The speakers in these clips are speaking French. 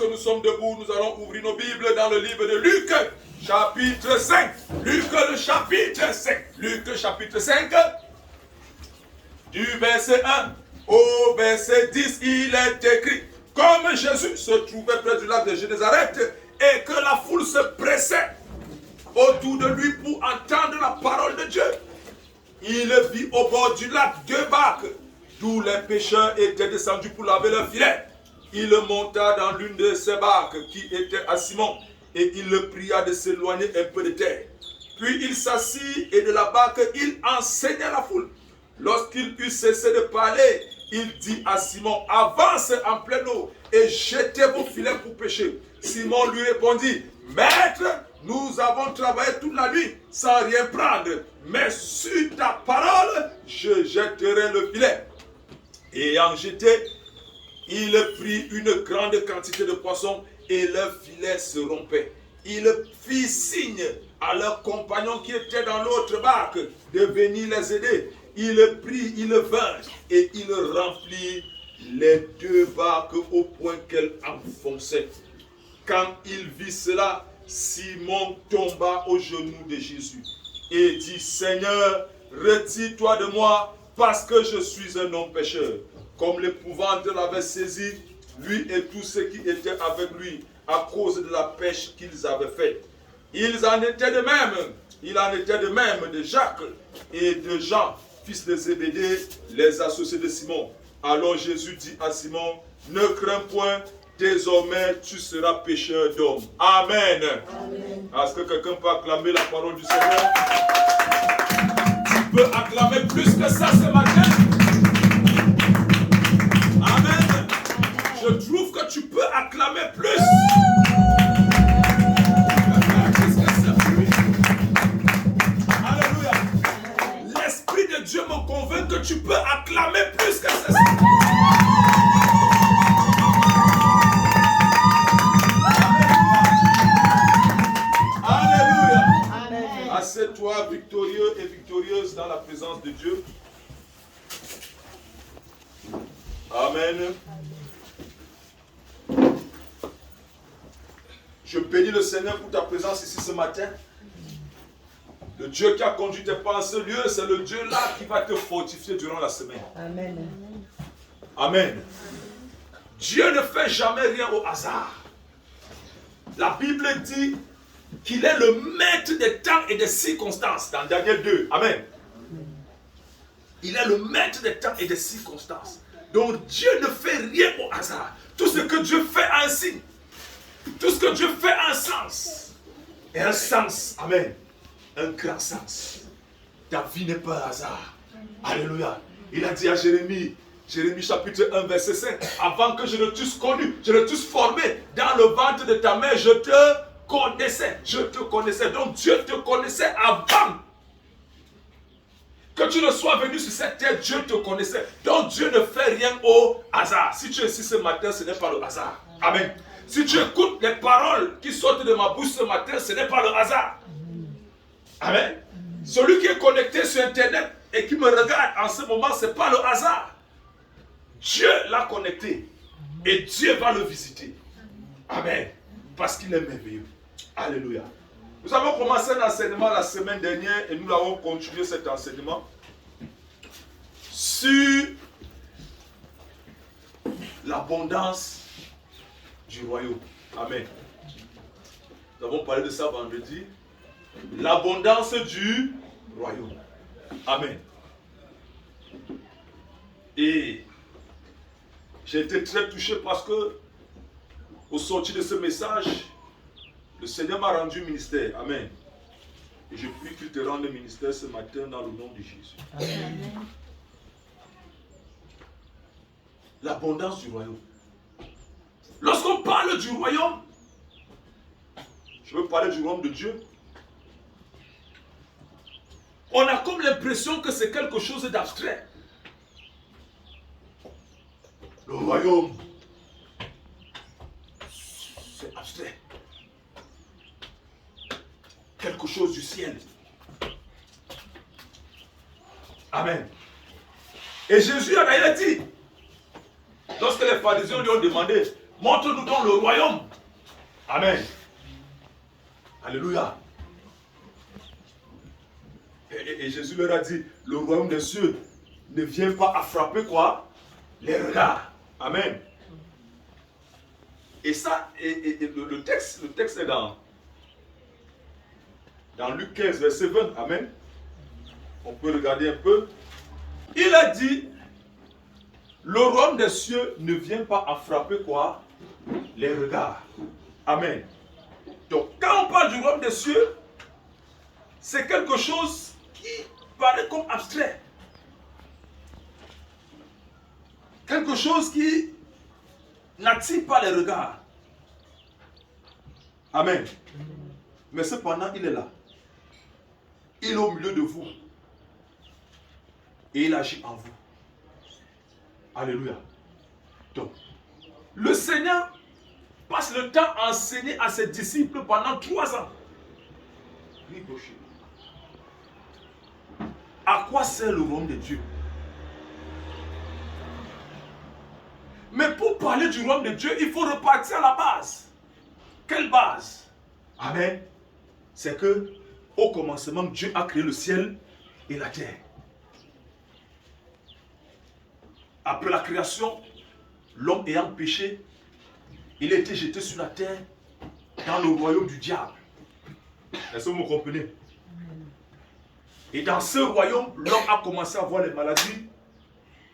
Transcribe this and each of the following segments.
que nous sommes debout, nous allons ouvrir nos Bibles dans le livre de Luc, chapitre 5. Luc, le chapitre 5. Luc, chapitre 5, du verset 1 au verset 10, il est écrit: comme Jésus se trouvait près du lac de Génézareth et que la foule se pressait autour de lui pour entendre la parole de Dieu, il vit au bord du lac 2 barques, d'où les pêcheurs étaient descendus pour laver leurs filets. Il monta dans l'une de ces barques qui était à Simon, et il le pria de s'éloigner un peu de terre. Puis il s'assit et de la barque il enseigna la foule. Lorsqu'il eut cessé de parler, il dit à Simon: avance en pleine eau et jetez vos filets pour pêcher. Simon lui répondit: Maître, nous avons travaillé toute la nuit sans rien prendre, mais sur ta parole, je jetterai le filet. Ayant jeté, il prit une grande quantité de poissons et leur filet se rompait. Il fit signe à leurs compagnons qui étaient dans l'autre barque de venir les aider. Il prit, il vint et il remplit les 2 barques au point qu'elles enfonçaient. Quand il vit cela, Simon tomba aux genoux de Jésus et dit: Seigneur, retire-toi de moi, parce que je suis un homme pécheur. Comme l'épouvante l'avait saisi, lui et tous ceux qui étaient avec lui, à cause de la pêche qu'ils avaient faite. Il en était de même de Jacques et de Jean, fils de Zébédée, les associés de Simon. Alors Jésus dit à Simon: ne crains point, désormais tu seras pêcheur d'hommes. Amen. Est-ce que quelqu'un peut acclamer la parole du Seigneur? Tu peux acclamer plus que ça ce matin? Amen. Je trouve que tu peux acclamer plus. Alléluia. L'Esprit de Dieu me convainc que tu peux acclamer plus que ça. Assieds-toi victorieux et victorieuse dans la présence de Dieu. Amen. Je bénis le Seigneur pour ta présence ici ce matin. Le Dieu qui a conduit tes pas en ce lieu, c'est le Dieu là qui va te fortifier durant la semaine. Amen. Amen. Dieu ne fait jamais rien au hasard. La Bible dit qu'il est le maître des temps et des circonstances dans Daniel 2. Amen. Il est le maître des temps et des circonstances. Donc Dieu ne fait rien au hasard. Tout ce que Dieu fait a un signe. Tout ce que Dieu fait a un sens. Et un sens. Amen. Un grand sens. Ta vie n'est pas un hasard. Alléluia. Il a dit à Jérémie, Jérémie chapitre 1 verset 5, avant que je ne t'eusse connu, je ne t'eusse formé dans le ventre de ta mère, je te connaissais. Je te connaissais. Donc Dieu te connaissait avant que tu ne sois venu sur cette terre. Dieu te connaissait. Donc Dieu ne fait rien au hasard. Si tu es ici ce matin, ce n'est pas le hasard. Amen. Si tu écoutes les paroles qui sortent de ma bouche ce matin, ce n'est pas le hasard. Amen. Celui qui est connecté sur Internet et qui me regarde en ce moment, ce n'est pas le hasard. Dieu l'a connecté et Dieu va le visiter. Amen. Parce qu'il est merveilleux. Alléluia. Nous avons commencé un enseignement la semaine dernière et nous avons continué cet enseignement sur l'abondance du royaume. Amen. Nous avons parlé de ça vendredi. L'abondance du royaume. Amen. Et j'ai été très touché parce que au sortir de ce message, le Seigneur m'a rendu ministère. Amen. Et je prie qu'il te rende ministère ce matin dans le nom de Jésus. Amen. L'abondance du royaume. Lorsqu'on parle du royaume, je veux parler du royaume de Dieu. On a comme l'impression que c'est quelque chose d'abstrait. Le royaume, c'est abstrait. Quelque chose du ciel. Amen. Et Jésus a d'ailleurs dit, lorsque les pharisiens lui ont demandé, Montre-nous donc le royaume. Amen. Alléluia. Et Jésus leur a dit, le royaume des cieux ne vient pas à frapper quoi? Les regards. Amen. Et ça, le texte est dans Luc 15, verset 20. Amen. On peut regarder un peu. Il a dit, le royaume des cieux ne vient pas à frapper quoi? Les regards. Amen. Donc, quand on parle du royaume des cieux, c'est quelque chose qui paraît comme abstrait. Quelque chose qui n'attire pas les regards. Amen. Mais cependant, il est là. Il est au milieu de vous. Et il agit en vous. Alléluia. Donc, le Seigneur passe le temps à enseigner à ses disciples pendant 3 ans. À quoi sert le royaume de Dieu? Mais pour parler du royaume de Dieu, il faut repartir à la base. Quelle base? Amen. C'est que au commencement, Dieu a créé le ciel et la terre. Après la création, l'homme ayant péché, il a été jeté sur la terre dans le royaume du diable. Est-ce que vous me comprenez? Et dans ce royaume, l'homme a commencé à avoir les maladies,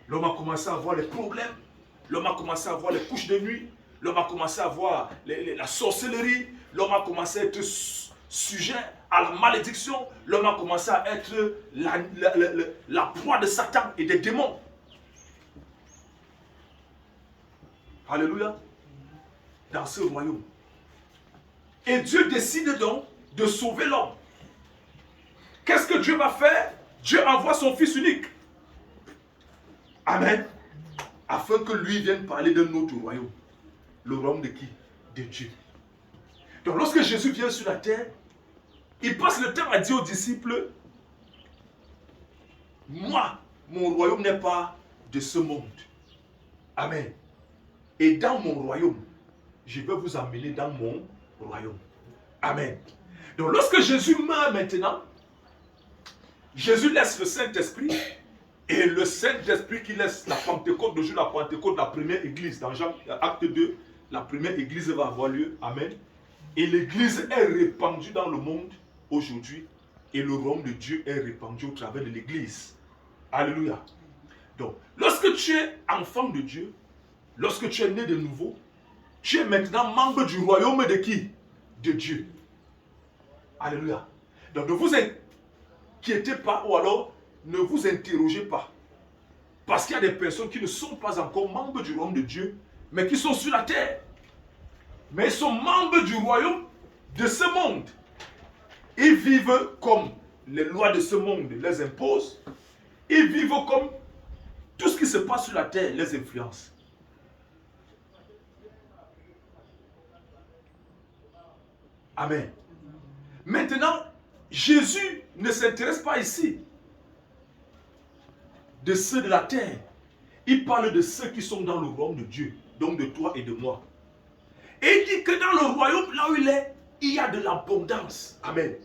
l'homme a commencé à avoir les problèmes, l'homme a commencé à avoir les couches de nuit, l'homme a commencé à avoir la sorcellerie, l'homme a commencé à être sujet à la malédiction, l'homme a commencé à être la proie de Satan et des démons. Alléluia. Dans ce royaume. Et Dieu décide donc de sauver l'homme. Qu'est-ce que Dieu va faire? Dieu envoie son Fils unique. Amen. Afin que lui vienne parler d'un autre royaume. Le royaume de qui? De Dieu. Donc lorsque Jésus vient sur la terre, il passe le temps à dire aux disciples, moi, mon royaume n'est pas de ce monde. Amen. Et dans mon royaume, je vais vous emmener dans mon royaume. Amen. Donc lorsque Jésus meurt maintenant, Jésus laisse le Saint-Esprit. Et le Saint-Esprit qui laisse la Pentecôte, le jour de la Pentecôte, la première église, dans Jean, acte 2, la première église va avoir lieu. Amen. Et l'église est répandue dans le monde aujourd'hui. Et le royaume de Dieu est répandu au travers de l'église. Alléluia. Donc, lorsque tu es enfant de Dieu, lorsque tu es né de nouveau, tu es maintenant membre du royaume de qui? De Dieu. Alléluia. Donc, ne vous inquiétez pas ou alors ne vous interrogez pas. Parce qu'il y a des personnes qui ne sont pas encore membres du royaume de Dieu, mais qui sont sur la terre. Mais ils sont membres du royaume de ce monde. Ils vivent comme les lois de ce monde les imposent. Ils vivent comme tout ce qui se passe sur la terre les influence. Amen. Maintenant, Jésus ne s'intéresse pas ici de ceux de la terre. Il parle de ceux qui sont dans le royaume de Dieu, donc de toi et de moi. Et il dit que dans le royaume, là où il est, il y a de l'abondance. Amen.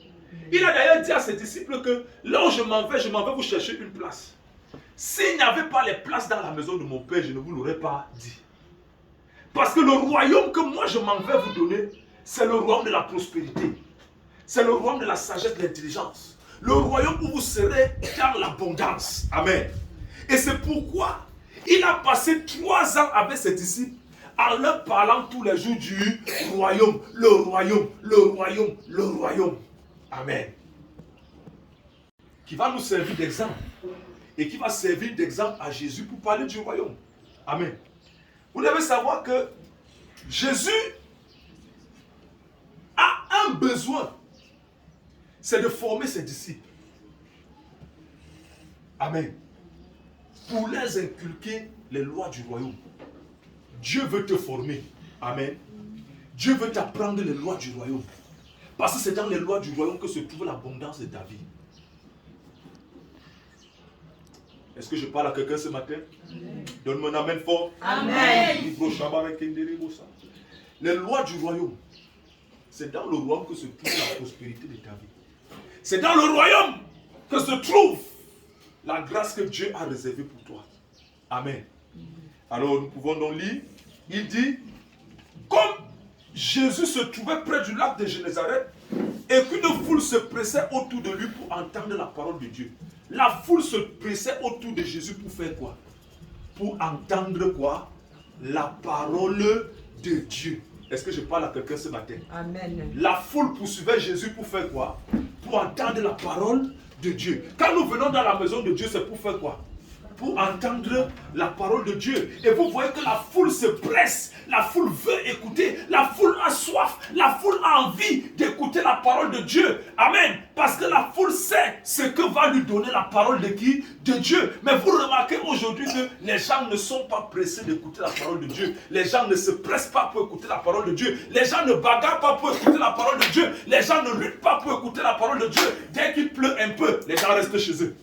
Il a d'ailleurs dit à ses disciples que là où je m'en vais vous chercher une place. S'il n'y avait pas les places dans la maison de mon Père, je ne vous l'aurais pas dit. Parce que le royaume que moi je m'en vais vous donner, c'est le royaume de la prospérité. C'est le royaume de la sagesse, de l'intelligence. Le royaume où vous serez dans l'abondance. Amen. Et c'est pourquoi il a passé 3 ans avec ses disciples en leur parlant tous les jours du royaume, le royaume, le royaume, le royaume. Amen. Qui va nous servir d'exemple. Et qui va servir d'exemple à Jésus pour parler du royaume. Amen. Vous devez savoir que Jésus a un besoin. C'est de former ses disciples. Amen. Pour les inculquer les lois du royaume. Dieu veut te former. Amen. Dieu veut t'apprendre les lois du royaume. Parce que c'est dans les lois du royaume que se trouve l'abondance de ta vie. Est-ce que je parle à quelqu'un ce matin? Donne-moi un amen fort. Amen. Les lois du royaume, c'est dans le royaume que se trouve la prospérité de ta vie. C'est dans le royaume que se trouve la grâce que Dieu a réservée pour toi. Amen. Alors nous pouvons donc lire. Il dit, comme Jésus se trouvait près du lac de Génézareth et qu'une foule se pressait autour de lui pour entendre la parole de Dieu. La foule se pressait autour de Jésus pour faire quoi? Pour entendre quoi? La parole de Dieu. Est-ce que je parle à quelqu'un ce matin? Amen. La foule poursuivait Jésus pour faire quoi? Pour entendre la parole de Dieu. Quand nous venons dans la maison de Dieu, c'est pour faire quoi? Pour entendre la parole de Dieu. Et vous voyez que la foule se presse, la foule veut écouter, la foule a soif, la foule a envie d'écouter la parole de Dieu. Amen. Parce que la foule sait ce que va lui donner la parole de qui? De Dieu. Mais vous remarquez aujourd'hui que les gens ne sont pas pressés d'écouter la parole de Dieu. Les gens ne se pressent pas pour écouter la parole de Dieu. Les gens ne bagarrent pas pour écouter la parole de Dieu. Les gens ne luttent pas pour écouter la parole de Dieu. Dès qu'il pleut un peu, les gens restent chez eux.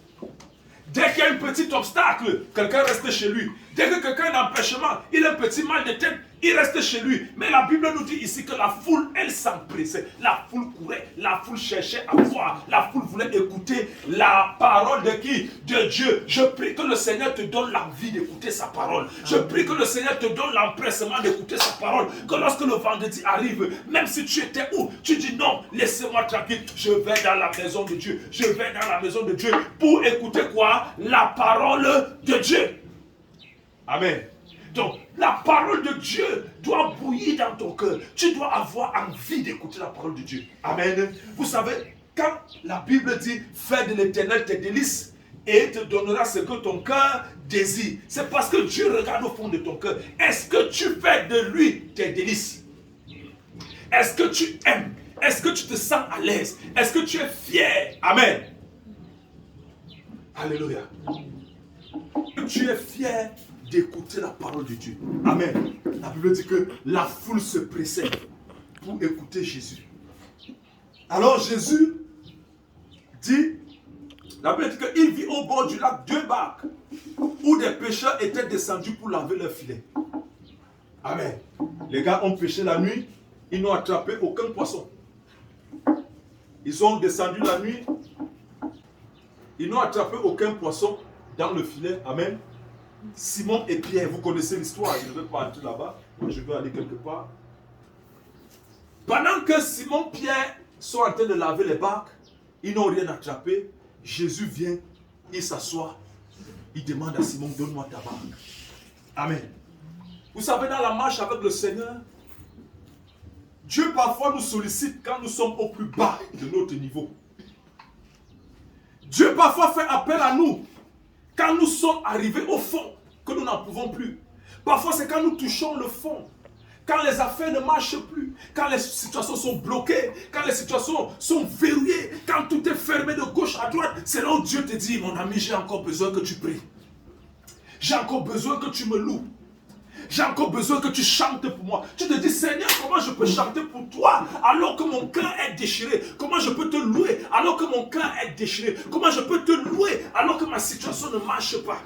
Dès qu'il y a un petit obstacle, quelqu'un reste chez lui. Dès que quelqu'un a un empêchement, il a un petit mal de tête, il reste chez lui. Mais la Bible nous dit ici que la foule, elle s'empressait. La foule courait, la foule cherchait à voir. La foule voulait écouter la parole de qui? De Dieu. Je prie que le Seigneur te donne l'envie d'écouter sa parole. Je prie que le Seigneur te donne l'empressement d'écouter sa parole. Que lorsque le vendredi arrive, même si tu étais où, tu dis non, laissez-moi tranquille. Je vais dans la maison de Dieu. Je vais dans la maison de Dieu pour écouter quoi? La parole de Dieu. Amen. Donc, la parole de Dieu doit bouillir dans ton cœur. Tu dois avoir envie d'écouter la parole de Dieu. Amen. Vous savez, quand la Bible dit « Fais de l'Éternel tes délices et te donnera ce que ton cœur désire », c'est parce que Dieu regarde au fond de ton cœur. Est-ce que tu fais de lui tes délices? Est-ce que tu aimes? Est-ce que tu te sens à l'aise? Est-ce que tu es fier? Amen. Alléluia. Tu es fier d'écouter la parole de Dieu. Amen. La Bible dit que la foule se pressait pour écouter Jésus. Alors Jésus dit, la Bible dit qu'il vit au bord du lac 2 barques où des pêcheurs étaient descendus pour laver leurs filets. Amen. Les gars ont pêché la nuit, ils n'ont attrapé aucun poisson. Ils sont descendus la nuit, ils n'ont attrapé aucun poisson dans le filet. Amen. Simon et Pierre, vous connaissez l'histoire, je ne vais pas entrer là-bas, moi je vais aller quelque part. Pendant que Simon et Pierre sont en train de laver les barques, ils n'ont rien attrapé, Jésus vient, il s'assoit, il demande à Simon, donne-moi ta barque. Amen. Vous savez, dans la marche avec le Seigneur, Dieu parfois nous sollicite quand nous sommes au plus bas de notre niveau. Dieu parfois fait appel à nous quand nous sommes arrivés au fond, que nous n'en pouvons plus. Parfois, c'est quand nous touchons le fond, quand les affaires ne marchent plus, quand les situations sont bloquées, quand les situations sont verrouillées, quand tout est fermé de gauche à droite, c'est là où Dieu te dit, mon ami, j'ai encore besoin que tu pries. J'ai encore besoin que tu me loues. J'ai encore besoin que tu chantes pour moi. Tu te dis, Seigneur, comment je peux chanter pour toi alors que mon cœur est déchiré? Comment je peux te louer alors que mon cœur est déchiré? Comment je peux te louer alors que ma situation ne marche pas?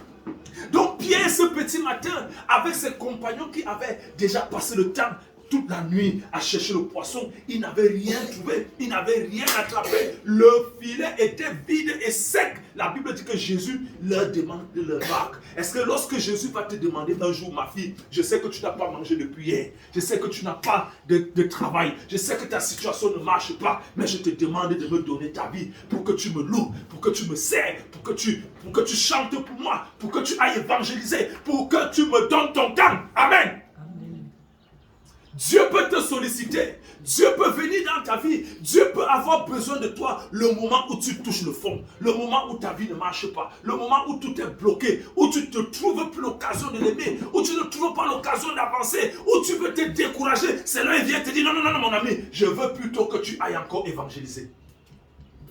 Donc Pierre, ce petit matin, avec ses compagnons qui avaient déjà passé le temps toute la nuit à chercher le poisson, ils n'avaient rien trouvé, ils n'avaient rien attrapé. Le filet était vide et sec. La Bible dit que Jésus leur demande de leur barque. Est-ce que lorsque Jésus va te demander un jour, ma fille, je sais que tu n'as pas mangé depuis hier, je sais que tu n'as pas de travail, je sais que ta situation ne marche pas, mais je te demande de me donner ta vie pour que tu me loues, pour que tu me sers, pour que tu chantes pour moi, pour que tu ailles évangéliser, pour que tu me donnes ton temps. Amen. Dieu peut te solliciter, Dieu peut venir dans ta vie, Dieu peut avoir besoin de toi le moment où tu touches le fond, le moment où ta vie ne marche pas, le moment où tout est bloqué, où tu ne te trouves plus l'occasion de l'aimer, où tu ne trouves pas l'occasion d'avancer, où tu veux te décourager. C'est là qu'il vient te dire, non, non, non, mon ami, je veux plutôt que tu ailles encore évangéliser.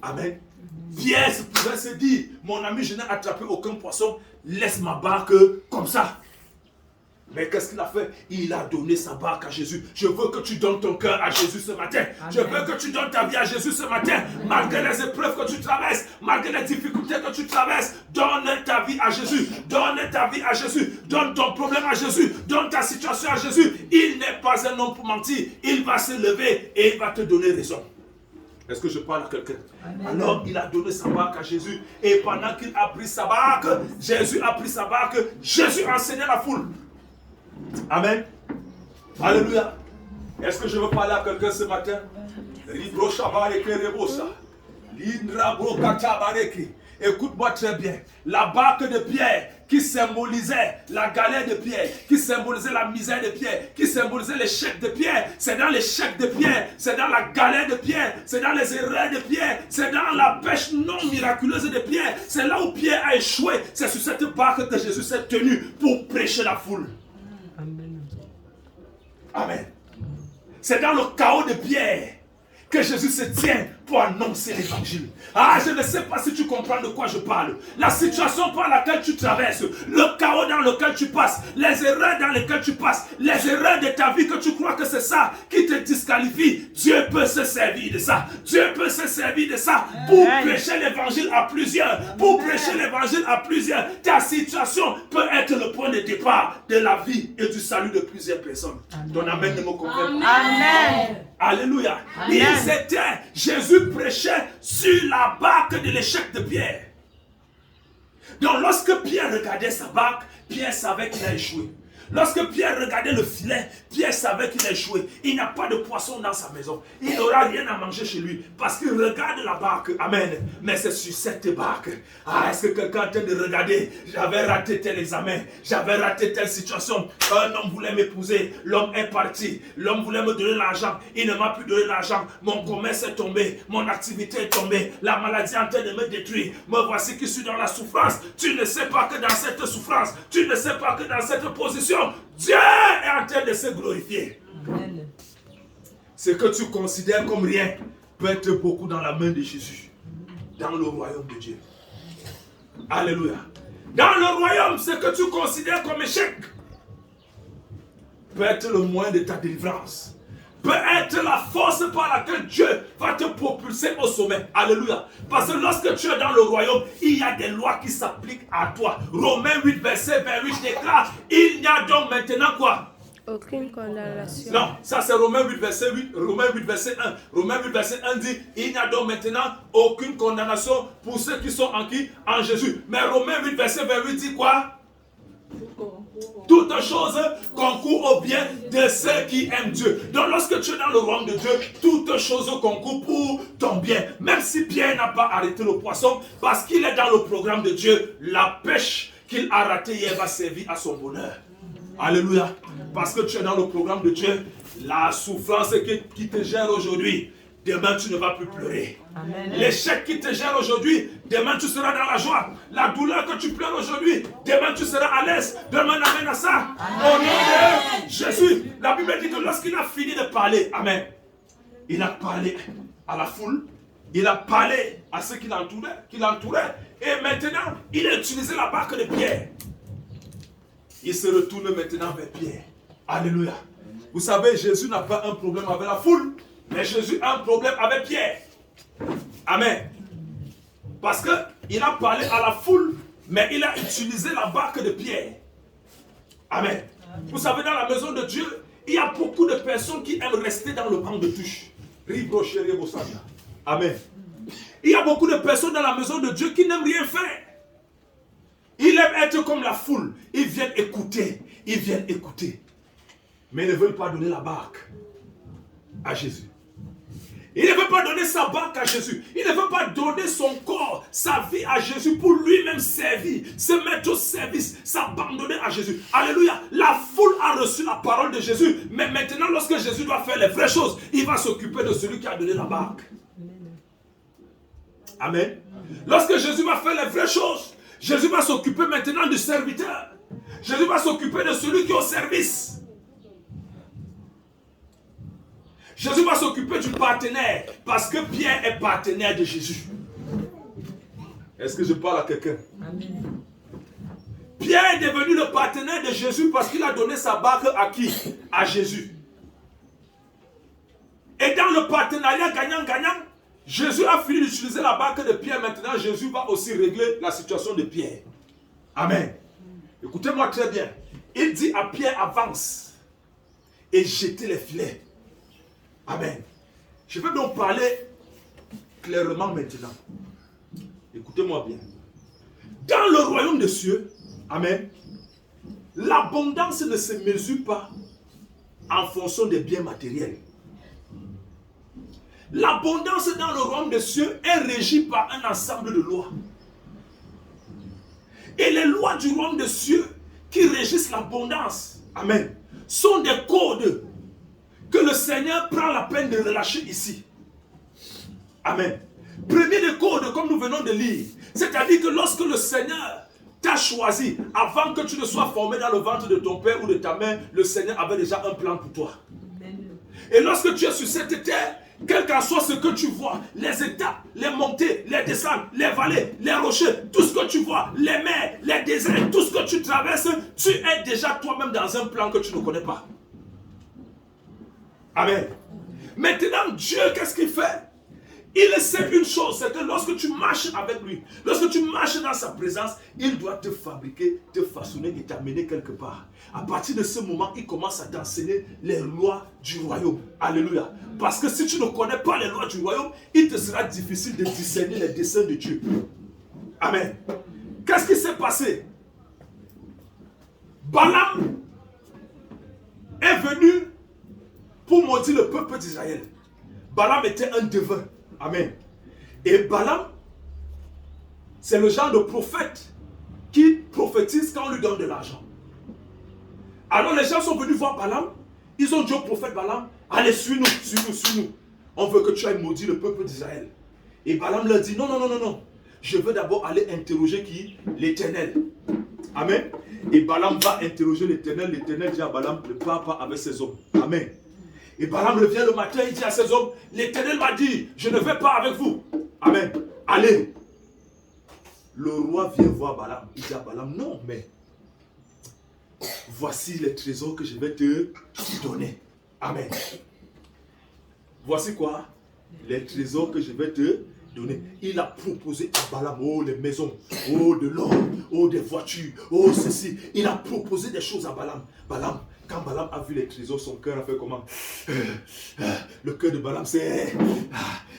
Amen. Pierre pouvait se dire, mon ami, je n'ai attrapé aucun poisson, laisse ma barque comme ça. Mais qu'est-ce qu'il a fait? Il a donné sa barque à Jésus. Je veux que tu donnes ton cœur à Jésus ce matin. Amen. Je veux que tu donnes ta vie à Jésus ce matin. Amen. Malgré les épreuves que tu traverses, malgré les difficultés que tu traverses, donne ta vie à Jésus. Donne ta vie à Jésus. Donne ton problème à Jésus. Donne ta situation à Jésus. Il n'est pas un homme pour mentir. Il va se lever et il va te donner raison. Est-ce que je parle à quelqu'un? Alors il a donné sa barque à Jésus. Et pendant qu'il a pris sa barque, Jésus a pris sa barque. Jésus enseignait la foule. Amen. Alléluia. Est-ce que je veux parler à quelqu'un ce matin? Écoute-moi très bien. La barque de Pierre qui symbolisait la galère de Pierre, qui symbolisait la misère de Pierre, qui symbolisait l'échec de Pierre, c'est dans l'échec de Pierre, c'est dans la galère de Pierre, c'est dans les erreurs de Pierre, c'est dans la pêche non miraculeuse de Pierre, c'est là où Pierre a échoué. C'est sur cette barque que Jésus s'est tenu pour prêcher la foule. Amen. Amen. C'est dans le chaos de Pierre que Jésus se tient pour annoncer l'évangile. Ah, je ne sais pas si tu comprends de quoi je parle. La situation par laquelle tu traverses, le chaos dans lequel tu passes, les erreurs dans lesquelles tu passes, les erreurs de ta vie que tu crois que c'est ça qui te disqualifie, Dieu peut se servir de ça. Dieu peut se servir de ça pour prêcher l'évangile à plusieurs. Pour prêcher l'évangile à plusieurs. Ta situation peut être le point de départ de la vie et du salut de plusieurs personnes. Ton amen ne me comprend pas. Amen. Alléluia. Jésus prêchait sur la barque de l'échec de Pierre. Donc lorsque Pierre regardait sa barque, Pierre savait qu'il a échoué. Lorsque Pierre regardait le filet, Pierre savait qu'il a échoué. Il n'y a pas de poisson dans sa maison. Il n'aura rien à manger chez lui. Parce qu'il regarde la barque. Amen. Mais c'est sur cette barque. Ah, est-ce que quelqu'un est en train de regarder? J'avais raté tel examen. J'avais raté telle situation. Un homme voulait m'épouser. L'homme est parti. L'homme voulait me donner l'argent. Il ne m'a plus donné l'argent. Mon commerce est tombé. Mon activité est tombée. La maladie est en train de me détruire. Me voici qui suis dans la souffrance. Tu ne sais pas que dans cette souffrance, tu ne sais pas que dans cette position, Dieu est en train de se glorifier. Amen. Ce que tu considères comme rien peut être beaucoup dans la main de Jésus. Dans le royaume de Dieu. Alléluia. Dans le royaume, ce que tu considères comme échec peut être le moyen de ta délivrance. Peut être la force par laquelle Dieu va te propulser au sommet. Alléluia. Parce que lorsque tu es dans le royaume, il y a des lois qui s'appliquent à toi. Romains 8, verset 28 déclare, il n'y a donc maintenant quoi? Aucune condamnation. Non, ça c'est Romains 8, verset 8, Romains 8, verset 1. Romains 8, verset 1 dit, il n'y a donc maintenant aucune condamnation pour ceux qui sont en qui? En Jésus. Mais Romains 8, verset 28 dit quoi? Toutes choses concourent au bien de ceux qui aiment Dieu. Donc lorsque tu es dans le royaume de Dieu, toutes choses concourent pour ton bien. Même si Pierre n'a pas arrêté le poisson, parce qu'il est dans le programme de Dieu, la pêche qu'il a ratée hier va servir à son bonheur. Alléluia. Parce que tu es dans le programme de Dieu, la souffrance qui te gère aujourd'hui, demain tu ne vas plus pleurer. L'échec qui te gère aujourd'hui, demain tu seras dans la joie. La douleur que tu pleures aujourd'hui, demain tu seras à l'aise. Demain amène à ça. Au nom de Jésus. La Bible dit que lorsqu'il a fini de parler, amen, il a parlé à la foule, il a parlé à ceux qui l'entouraient, et maintenant il a utilisé la barque de Pierre. Il se retourne maintenant vers Pierre. Alléluia. Vous savez, Jésus n'a pas un problème avec la foule, mais Jésus a un problème avec Pierre. Amen. Parce qu'il a parlé à la foule, mais il a utilisé la barque de Pierre. Amen. Vous savez, dans la maison de Dieu, il y a beaucoup de personnes qui aiment rester dans le banc de touche. Amen. Il y a beaucoup de personnes dans la maison de Dieu qui n'aiment rien faire. Ils aiment être comme la foule. Ils viennent écouter. Ils viennent écouter. Mais ils ne veulent pas donner la barque à Jésus. Il ne veut pas donner sa barque à Jésus. Il ne veut pas donner son corps, sa vie à Jésus pour lui-même servir, se mettre au service, s'abandonner à Jésus. Alléluia. La foule a reçu la parole de Jésus. Mais maintenant, lorsque Jésus doit faire les vraies choses, il va s'occuper de celui qui a donné la barque. Amen. Lorsque Jésus va faire les vraies choses, Jésus va s'occuper maintenant du serviteur. Jésus va s'occuper de celui qui est au service. Jésus va s'occuper du partenaire parce que Pierre est partenaire de Jésus. Est-ce que je parle à quelqu'un? Pierre est devenu le partenaire de Jésus parce qu'il a donné sa barque à qui? À Jésus. Et dans le partenariat gagnant-gagnant, Jésus a fini d'utiliser la barque de Pierre. Maintenant, Jésus va aussi régler la situation de Pierre. Amen. Écoutez-moi très bien. Il dit à Pierre, avance et jetez les filets. Amen. Je vais donc parler clairement maintenant. Écoutez-moi bien. Dans le royaume des cieux, amen, l'abondance ne se mesure pas en fonction des biens matériels. L'abondance dans le royaume des cieux est régie par un ensemble de lois. Et les lois du royaume des cieux qui régissent l'abondance, amen, sont des codes que le Seigneur prend la peine de relâcher ici. Amen. Premier des codes, comme nous venons de lire, c'est-à-dire que lorsque le Seigneur t'a choisi, avant que tu ne sois formé dans le ventre de ton père ou de ta mère, le Seigneur avait déjà un plan pour toi. Et lorsque tu es sur cette terre, quel qu'en soit ce que tu vois, les étapes, les montées, les descentes, les vallées, les rochers, tout ce que tu vois, les mers, les déserts, tout ce que tu traverses, tu es déjà toi-même dans un plan que tu ne connais pas. Amen. Maintenant, Dieu, qu'est-ce qu'il fait? Il sait une chose, c'est que lorsque tu marches avec lui, lorsque tu marches dans sa présence, il doit te fabriquer, te façonner et t'amener quelque part. À partir de ce moment, il commence à t'enseigner les lois du royaume. Alléluia. Parce que si tu ne connais pas les lois du royaume, il te sera difficile de discerner les desseins de Dieu. Amen. Qu'est-ce qui s'est passé? Balaam est venu pour maudire le peuple d'Israël. Balaam était un devin. Amen. Et Balaam, c'est le genre de prophète qui prophétise quand on lui donne de l'argent. Alors les gens sont venus voir Balaam. Ils ont dit au prophète Balaam, allez, suis-nous, suis-nous, suis-nous. On veut que tu ailles maudire le peuple d'Israël. Et Balaam leur dit, non, non, non, non, non. Je veux d'abord aller interroger qui? L'Éternel. Amen. Et Balaam va interroger l'Éternel. L'Éternel dit à Balaam, ne pars pas avec ses hommes. Amen. Et Balaam revient le matin, il dit à ses hommes, l'Éternel m'a dit, je ne vais pas avec vous. Amen. Allez. Le roi vient voir Balaam. Il dit à Balaam, non, mais voici les trésors que je vais te donner. Amen. Voici quoi? Les trésors que je vais te donner. Il a proposé à Balaam, oh les maisons, oh de l'or, oh des voitures, oh ceci. Il a proposé des choses à Balaam. Balaam, quand Balaam a vu les trésors, son cœur a fait comment? Le cœur de Balaam, c'est...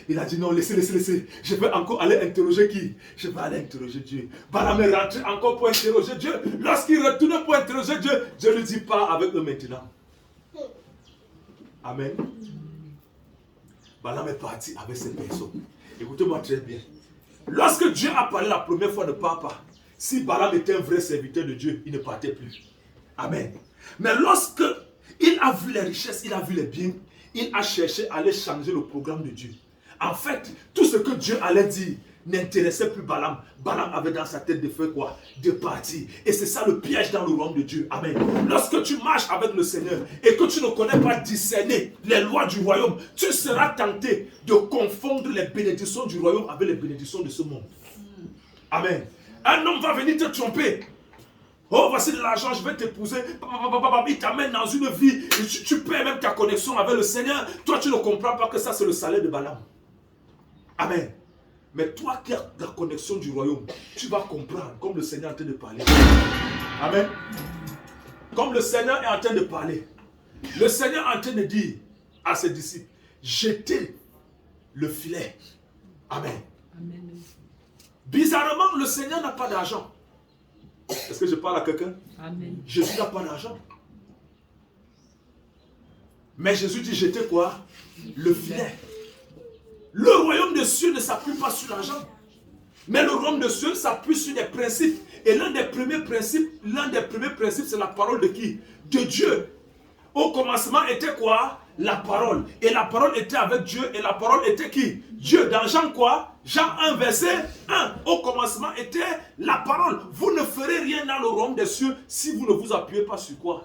Il a dit non, laissez. Je vais encore aller interroger qui? Je vais aller interroger Dieu. Balaam est rentré encore pour interroger Dieu. Lorsqu'il retourne pour interroger Dieu, Dieu lui dit pas avec eux maintenant. Amen. Balaam est parti avec ses personnes. Écoutez-moi très bien. Lorsque Dieu a parlé la première fois, ne part pas. Si Balaam était un vrai serviteur de Dieu, il ne partait plus. Amen. Mais lorsque il a vu les richesses, il a vu les biens, il a cherché à aller changer le programme de Dieu. En fait, tout ce que Dieu allait dire n'intéressait plus Balaam. Balaam avait dans sa tête de faire quoi? De partir. Et c'est ça le piège dans le royaume de Dieu. Amen. Lorsque tu marches avec le Seigneur et que tu ne connais pas discerner les lois du royaume, tu seras tenté de confondre les bénédictions du royaume avec les bénédictions de ce monde. Amen. Un homme va venir te tromper. Oh, voici de l'argent, je vais t'épouser. Il t'amène dans une vie. Tu perds même ta connexion avec le Seigneur. Toi, tu ne comprends pas que ça, c'est le salaire de Balaam. Amen. Mais toi qui as la connexion du royaume, tu vas comprendre, comme le Seigneur est en train de parler. Amen. Comme le Seigneur est en train de parler. Le Seigneur est en train de dire à ses disciples, jetez le filet. Amen. Amen. Bizarrement, le Seigneur n'a pas d'argent. Est-ce que je parle à quelqu'un? Amen. Jésus n'a pas d'argent. Mais Jésus dit jeter quoi? Le filet. Le royaume des cieux ne s'appuie pas sur l'argent. Mais le royaume des cieux s'appuie sur des principes. Et l'un des premiers principes, c'est la parole de qui? De Dieu. Au commencement était quoi? La parole. Et la parole était avec Dieu. Et la parole était qui? Dieu. Dans Jean quoi? Jean 1, verset 1. Au commencement était la parole. Vous ne ferez rien dans le royaume des cieux si vous ne vous appuyez pas sur quoi?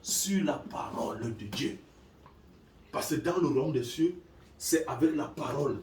Sur la parole de Dieu. Parce que dans le royaume des cieux, c'est avec la parole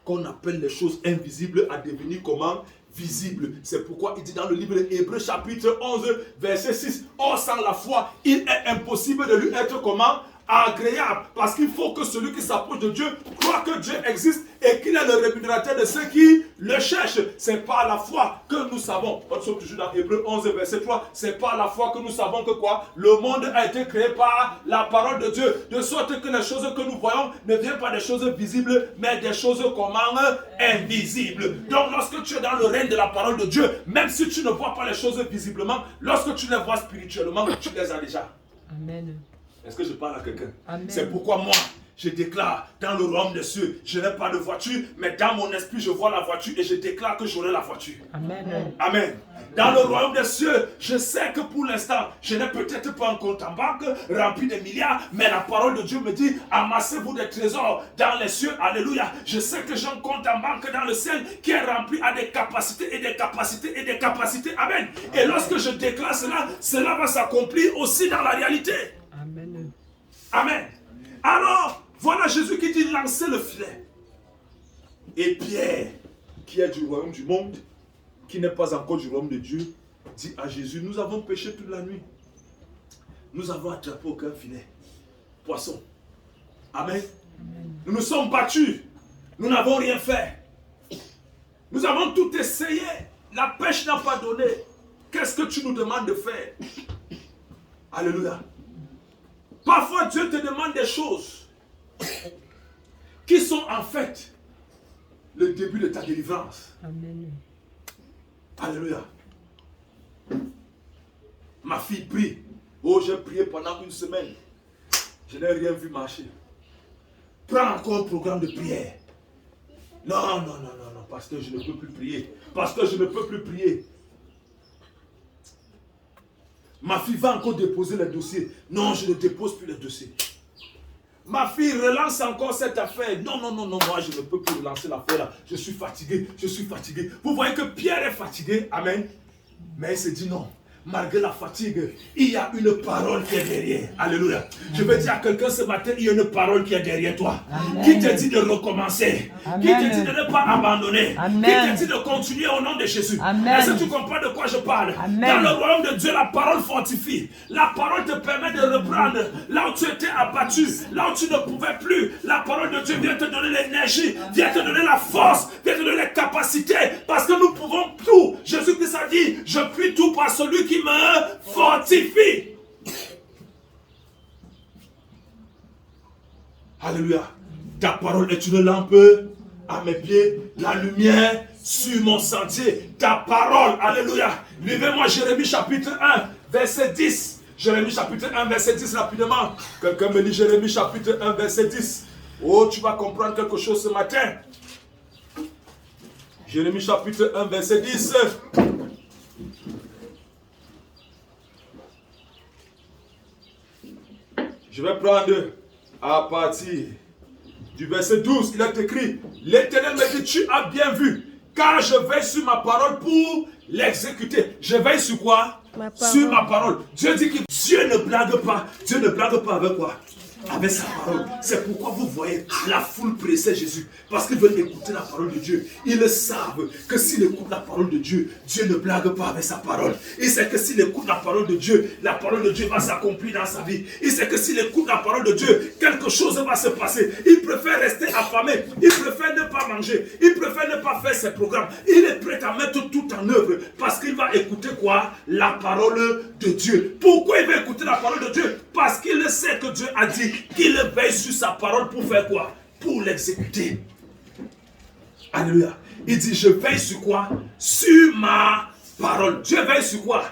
qu'on appelle les choses invisibles à devenir comment? Visibles. C'est pourquoi il dit dans le livre de Hébreux chapitre 11, verset 6, or sans la foi, il est impossible de lui être comment? Agréable. Parce qu'il faut que celui qui s'approche de Dieu croit que Dieu existe et qu'il est le rémunérateur de ceux qui le cherchent. C'est par la foi que nous savons. Nous sommes toujours dans Hébreux 11, verset 3. C'est par la foi que nous savons que quoi? Le monde a été créé par la parole de Dieu. De sorte que les choses que nous voyons ne viennent pas des choses visibles, mais des choses comment? Invisibles. Donc lorsque tu es dans le règne de la parole de Dieu, même si tu ne vois pas les choses visiblement, lorsque tu les vois spirituellement, tu les as déjà. Amen. Est-ce que je parle à quelqu'un? Amen. C'est pourquoi moi, je déclare dans le royaume des cieux, je n'ai pas de voiture, mais dans mon esprit, je vois la voiture et je déclare que j'aurai la voiture. Amen. Amen. Dans le royaume des cieux, je sais que pour l'instant, je n'ai peut-être pas un compte en banque rempli de milliards, mais la parole de Dieu me dit, amassez-vous des trésors dans les cieux. Alléluia. Je sais que j'ai un compte en banque dans le ciel qui est rempli à des capacités et des capacités et des capacités. Amen. Et lorsque je déclare cela, cela va s'accomplir aussi dans la réalité. Amen. Amen. Alors, voilà Jésus qui dit lancez le filet. Et Pierre, qui est du royaume du monde, qui n'est pas encore du royaume de Dieu, dit à Jésus, nous avons péché toute la nuit. Nous avons attrapé aucun filet. Poisson. Amen. Nous nous sommes battus. Nous n'avons rien fait. Nous avons tout essayé. La pêche n'a pas donné. Qu'est-ce que tu nous demandes de faire? Alléluia. Parfois, Dieu te demande des choses qui sont en fait le début de ta délivrance. Amen. Alléluia. Ma fille prie. Oh, j'ai prié pendant une semaine. Je n'ai rien vu marcher. Prends encore un programme de prière. Non, parce que je ne peux plus prier. Parce que je ne peux plus prier. Ma fille va encore déposer les dossiers. Non, je ne dépose plus les dossiers. Ma fille relance encore cette affaire. Non, moi je ne peux plus relancer l'affaire là. Je suis fatigué. Vous voyez que Pierre est fatigué. Amen. Mais il se dit non. Malgré la fatigue, il y a une parole qui est derrière. Alléluia. Je veux dire à quelqu'un ce matin, il y a une parole qui est derrière toi. Amen. Qui te dit de recommencer. Amen. Qui te dit de ne pas abandonner. Amen. Qui te dit de continuer au nom de Jésus. Est-ce que tu comprends de quoi je parle? Amen. Dans le royaume de Dieu, la parole fortifie. La parole te permet de reprendre là où tu étais abattu, là où tu ne pouvais plus. La parole de Dieu vient te donner l'énergie, vient te donner la force, vient te donner les capacités. Parce que nous pouvons tout. Jésus-Christ a dit, je puis tout par celui qui me fortifie. Alléluia. Ta parole est une lampe à mes pieds, la lumière sur mon sentier. Ta parole, alléluia. Levez-moi Jérémie chapitre 1, verset 10. Jérémie chapitre 1, verset 10 rapidement. Quelqu'un me lit Jérémie chapitre 1, verset 10. Oh, tu vas comprendre quelque chose ce matin. Jérémie chapitre 1, verset 10. Je vais prendre à partir du verset 12. Il est écrit, l'Éternel me dit, tu as bien vu, car je veille sur ma parole pour l'exécuter. Je veille sur quoi? Sur ma parole. Dieu dit que Dieu ne blague pas. Dieu ne blague pas avec quoi? Avec sa parole. C'est pourquoi vous voyez la foule presser Jésus. Parce qu'ils veulent écouter la parole de Dieu. Ils savent que s'ils écoutent la parole de Dieu, Dieu ne blague pas avec sa parole. Il sait que s'il écoute la parole de Dieu va s'accomplir dans sa vie. Il sait que s'il écoute la parole de Dieu, quelque chose va se passer. Il préfère rester affamé. Il préfère ne pas manger. Il préfère ne pas faire ses programmes. Il est prêt à mettre tout en œuvre. Parce qu'il va écouter quoi? La parole de Dieu. Pourquoi il va écouter la parole de Dieu? Parce qu'il sait que Dieu a dit qu'il veille sur sa parole pour faire quoi? Pour l'exécuter. Alléluia. Il dit, je veille sur quoi? Sur ma parole. Dieu veille sur quoi?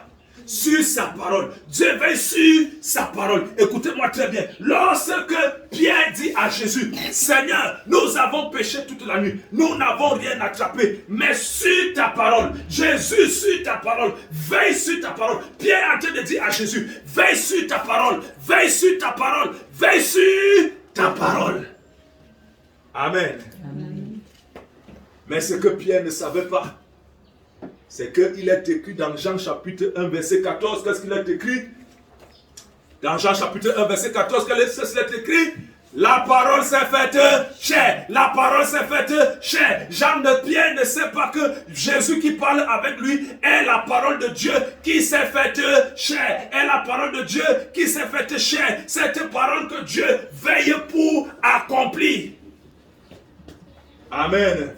Sur sa parole. Dieu veille sur sa parole. Écoutez-moi très bien. Lorsque Pierre dit à Jésus, Seigneur, nous avons péché toute la nuit. Nous n'avons rien attrapé. Mais sur ta parole. Jésus, sur ta parole. Veille sur ta parole. Pierre est en train de dire à Jésus, veille sur ta parole. Veille sur ta parole. Veille sur ta parole. Amen. Amen. Mais ce que Pierre ne savait pas, c'est qu'il est écrit dans Jean chapitre 1 verset 14. Qu'est-ce qu'il est écrit? Dans Jean chapitre 1 verset 14, qu'est-ce qu'il est écrit? La parole s'est faite chair. La parole s'est faite chair. Jean de Pierre ne sait pas que Jésus qui parle avec lui est la parole de Dieu qui s'est faite chair. Est la parole de Dieu qui s'est faite chair. Cette parole que Dieu veille pour accomplir. Amen.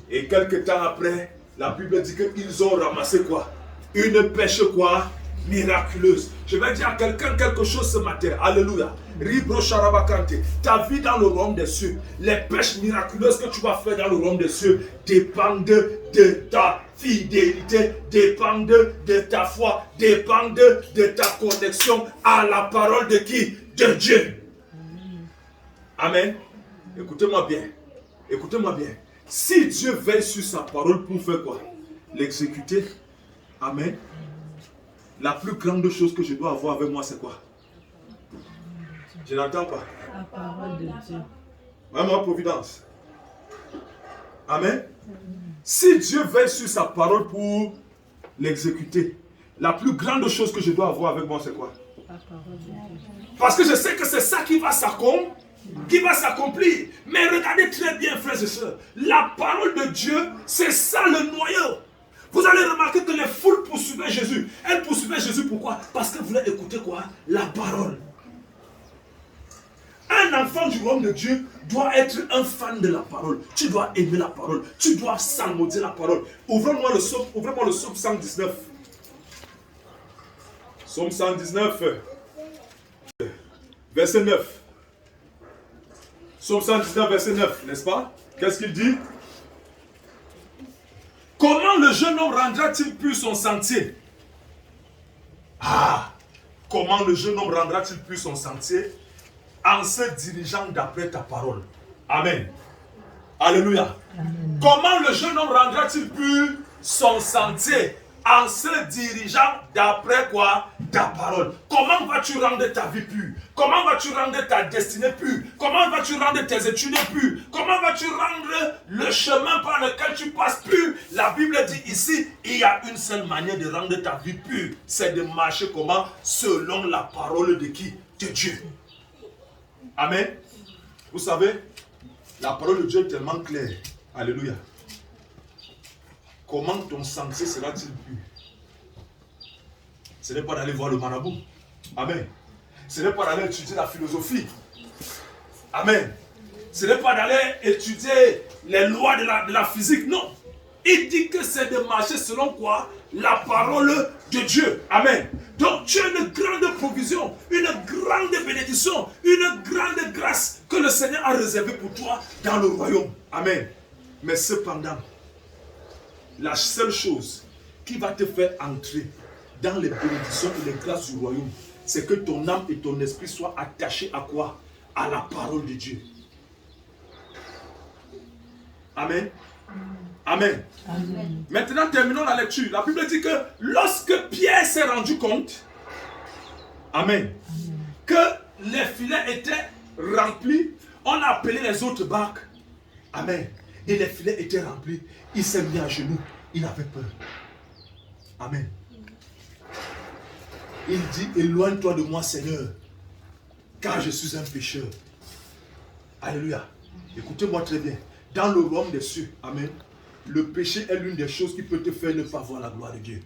Et quelques temps après, la Bible dit qu'ils ont ramassé quoi? Une pêche quoi? Miraculeuse. Je vais dire à quelqu'un quelque chose ce matin. Alléluia. Ribro Sharabakante. Ta vie dans le royaume des cieux, les pêches miraculeuses que tu vas faire dans le royaume des cieux dépendent de ta fidélité, dépendent de ta foi, dépendent de ta connexion à la parole de qui? De Dieu. Amen. Écoutez-moi bien. Écoutez-moi bien. Si Dieu veille sur sa parole pour faire quoi? L'exécuter. Amen. La plus grande chose que je dois avoir avec moi, c'est quoi? Je n'entends pas. La parole de Dieu. Vraiment, providence. Amen. Si Dieu veille sur sa parole pour l'exécuter, la plus grande chose que je dois avoir avec moi, c'est quoi? La parole de Dieu. Parce que je sais que c'est ça qui va s'accomplir. Mais regardez très bien, frères et sœurs. La parole de Dieu, c'est ça le noyau. Vous allez remarquer que les foules poursuivaient Jésus. Elles poursuivaient Jésus pourquoi? Parce qu'elles voulaient écouter quoi? La parole. Un enfant du royaume de Dieu doit être un fan de la parole. Tu dois aimer la parole. Tu dois psalmodier la parole. Ouvrez-moi le psaume 119. Psaume 119, verset 9. Psaume 119, verset 9, n'est-ce pas? Qu'est-ce qu'il dit? Comment le jeune homme rendra-t-il pur son sentier? Ah! Comment le jeune homme rendra-t-il pur son sentier? En se dirigeant d'après ta parole. Amen. Alléluia. Amen. Comment le jeune homme rendra-t-il pur son sentier? En se dirigeant d'après quoi? Ta parole. Comment vas-tu rendre ta vie pure? Comment vas-tu rendre ta destinée pure? Comment vas-tu rendre tes études pures? Comment vas-tu rendre le chemin par lequel tu passes pur? La Bible dit ici, il y a une seule manière de rendre ta vie pure. C'est de marcher comment? Selon la parole de qui? De Dieu. Amen. Vous savez, la parole de Dieu est tellement claire. Alléluia. Comment ton sentier sera-t-il pur? Ce n'est pas d'aller voir le marabout. Amen. Ce n'est pas d'aller étudier la philosophie. Amen. Ce n'est pas d'aller étudier les lois de la physique. Non. Il dit que c'est de marcher selon quoi? La parole de Dieu. Amen. Donc tu as une grande provision, une grande bénédiction, une grande grâce que le Seigneur a réservée pour toi dans le royaume. Amen. Mais cependant, la seule chose qui va te faire entrer dans les bénédictions et les grâces du royaume, c'est que ton âme et ton esprit soient attachés à quoi? À la parole de Dieu. Amen. Amen. Amen. Maintenant, terminons la lecture. La Bible dit que lorsque Pierre s'est rendu compte, Amen, que les filets étaient remplis, on a appelé les autres barques. Amen. Et les filets étaient remplis. Il s'est mis à genoux. Il avait peur. Amen. Il dit, éloigne-toi de moi, Seigneur, car je suis un pécheur. Alléluia. Écoutez-moi très bien. Dans le royaume des cieux, amen, le péché est l'une des choses qui peut te faire ne pas voir la gloire de Dieu.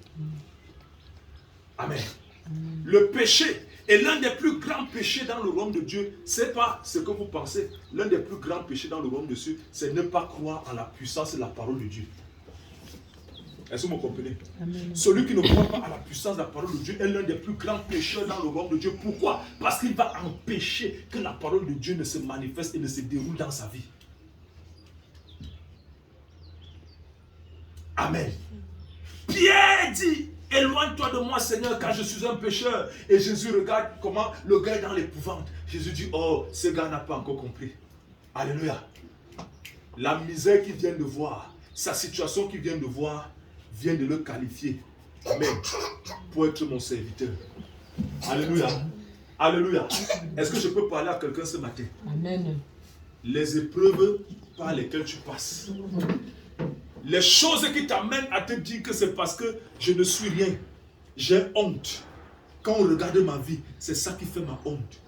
Amen. Le péché est l'un des plus grands péchés dans le royaume de Dieu. Ce n'est pas ce que vous pensez. L'un des plus grands péchés dans le royaume de Dieu, c'est ne pas croire en la puissance et la parole de Dieu. Est-ce que vous me comprenez? Amen. Celui qui ne croit pas à la puissance de la parole de Dieu est l'un des plus grands pécheurs dans le royaume de Dieu. Pourquoi? Parce qu'il va empêcher que la parole de Dieu ne se manifeste et ne se déroule dans sa vie. Amen. Pierre dit, éloigne-toi de moi, Seigneur, car je suis un pécheur. Et Jésus regarde comment le gars est dans l'épouvante. Jésus dit, oh, ce gars n'a pas encore compris. Alléluia. La misère qu'il vient de voir, sa situation qu'il vient de voir, vient de le qualifier. Amen. Pour être mon serviteur. Alléluia. Alléluia. Est-ce que je peux parler à quelqu'un ce matin? Amen. Les épreuves par lesquelles tu passes. Les choses qui t'amènent à te dire que c'est parce que je ne suis rien. J'ai honte. Quand on regarde ma vie, c'est ça qui fait ma honte.